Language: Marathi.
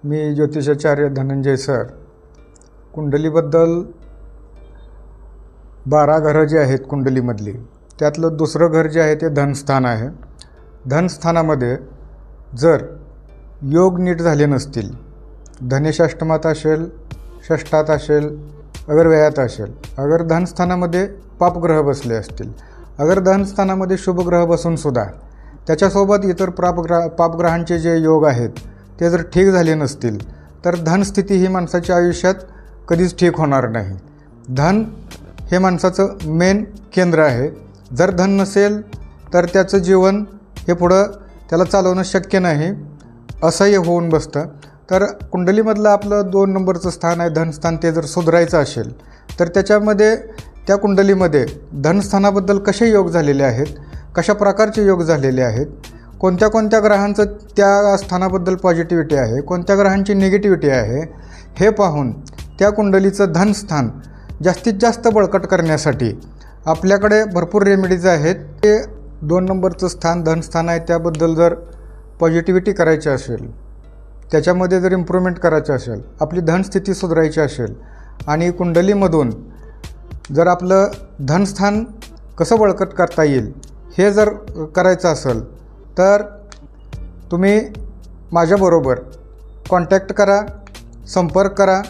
मी ज्योतिषाचार्य धनंजय सर. कुंडलीबद्दल 12 घरं जी आहेत कुंडलीमधली, त्यातलं दुसरं घर जे आहे ते धनस्थान आहे. धनस्थानामध्ये जर योग नीट झाले नसतील, धनेशाष्टमात असेल, षष्ठात असेल, अगर व्ययात असेल, अगर धनस्थानामध्ये पापग्रह बसले असतील, अगर धनस्थानामध्ये शुभग्रह बसूनसुद्धा त्याच्यासोबत इतर पापग्रहांचे जे योग आहेत ते जर ठीक झाले नसतील, तर धनस्थिती ही माणसाच्या आयुष्यात कधीच ठीक होणार नाही. धन हे माणसाचं मेन केंद्र आहे. जर धन नसेल तर त्याचं जीवन हे पुढं त्याला चालवणं शक्य नाही, असह्य होऊन बसतं. तर कुंडलीमधलं आपलं 2 नंबरचं स्थान आहे धनस्थान, ते जर सुधारायचं असेल तर त्याच्यामध्ये त्या कुंडलीमध्ये धनस्थानाबद्दल कसे योग झालेले आहेत, कशा प्रकारचे योग झालेले आहेत, कोणत्या कोणत्या ग्रहांचं त्या स्थानाबद्दल पॉझिटिव्हिटी आहे, कोणत्या ग्रहांची निगेटिव्हिटी आहे, हे पाहून त्या कुंडलीचं धनस्थान जास्तीत जास्त बळकट करण्यासाठी आपल्याकडे भरपूर रेमेडीज आहेत. ते 2 नंबरचं स्थान धनस्थान आहे, त्याबद्दल जर पॉझिटिव्हिटी करायची असेल, त्याच्यामध्ये जर इम्प्रूव्हमेंट करायची असेल, आपली धनस्थिती सुधारायची असेल आणि कुंडलीमधून जर आपलं धनस्थान कसं बळकट करता येईल हे जर करायचं असेल, तर तुम्ही माझ्याबरोबर कॉन्टॅक्ट करा, संपर्क करा.